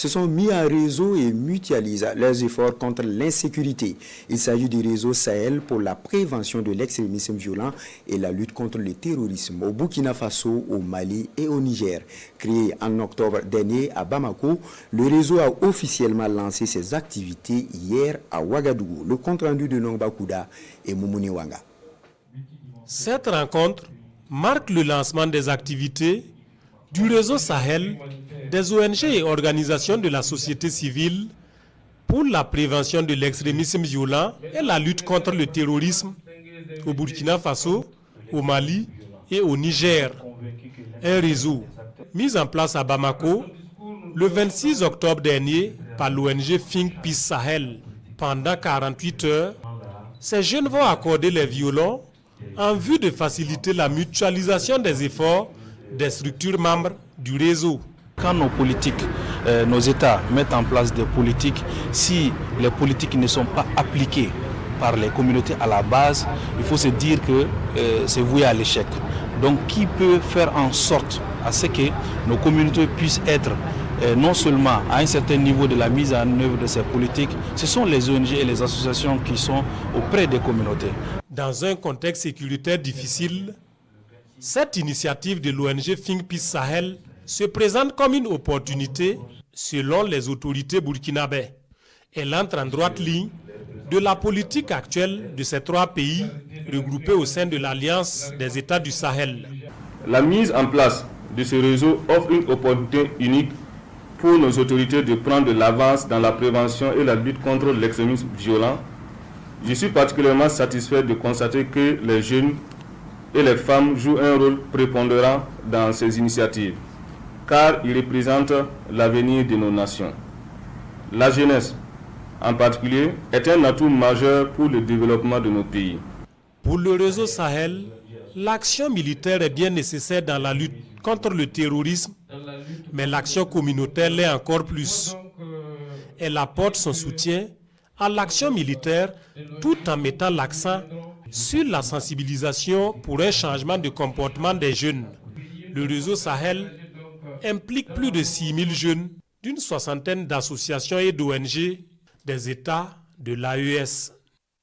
se sont mis en réseau et mutualisent leurs efforts contre l'insécurité. Il s'agit du réseau Sahel pour la prévention de l'extrémisme violent et la lutte contre le terrorisme au Burkina Faso, au Mali et au Niger. Créé en octobre dernier à Bamako, le réseau a officiellement lancé ses activités hier à Ouagadougou. Le compte-rendu de Nongba Kouda et Moumouni Wanga. Cette rencontre marque le lancement des activités du réseau Sahel, des ONG et organisations de la société civile pour la prévention de l'extrémisme violent et la lutte contre le terrorisme au Burkina Faso, au Mali et au Niger. Un réseau mis en place à Bamako le 26 octobre dernier par l'ONG Think Peace Sahel. Pendant 48 heures, ces jeunes vont accorder les violons en vue de faciliter la mutualisation des efforts des structures membres du réseau. Quand nos politiques, nos États mettent en place des politiques, si les politiques ne sont pas appliquées par les communautés à la base, il faut se dire que c'est voué à l'échec. Donc qui peut faire en sorte à ce que nos communautés puissent être non seulement à un certain niveau de la mise en œuvre de ces politiques, ce sont les ONG et les associations qui sont auprès des communautés. Dans un contexte sécuritaire difficile, cette initiative de l'ONG Think Peace Sahel se présente comme une opportunité selon les autorités burkinabées. Elle entre en droite ligne de la politique actuelle de ces trois pays regroupés au sein de l'Alliance des États du Sahel. La mise en place de ce réseau offre une opportunité unique pour nos autorités de prendre de l'avance dans la prévention et la lutte contre l'extrémisme violent. Je suis particulièrement satisfait de constater que les jeunes et les femmes jouent un rôle prépondérant dans ces initiatives, car ils représentent l'avenir de nos nations. La jeunesse, en particulier, est un atout majeur pour le développement de nos pays. Pour le réseau Sahel, l'action militaire est bien nécessaire dans la lutte contre le terrorisme, mais l'action communautaire l'est encore plus. Elle apporte son soutien à l'action militaire tout en mettant l'accent sur la sensibilisation pour un changement de comportement des jeunes. Le réseau Sahel implique plus de 6000 jeunes d'une soixantaine d'associations et d'ONG des États de l'AES.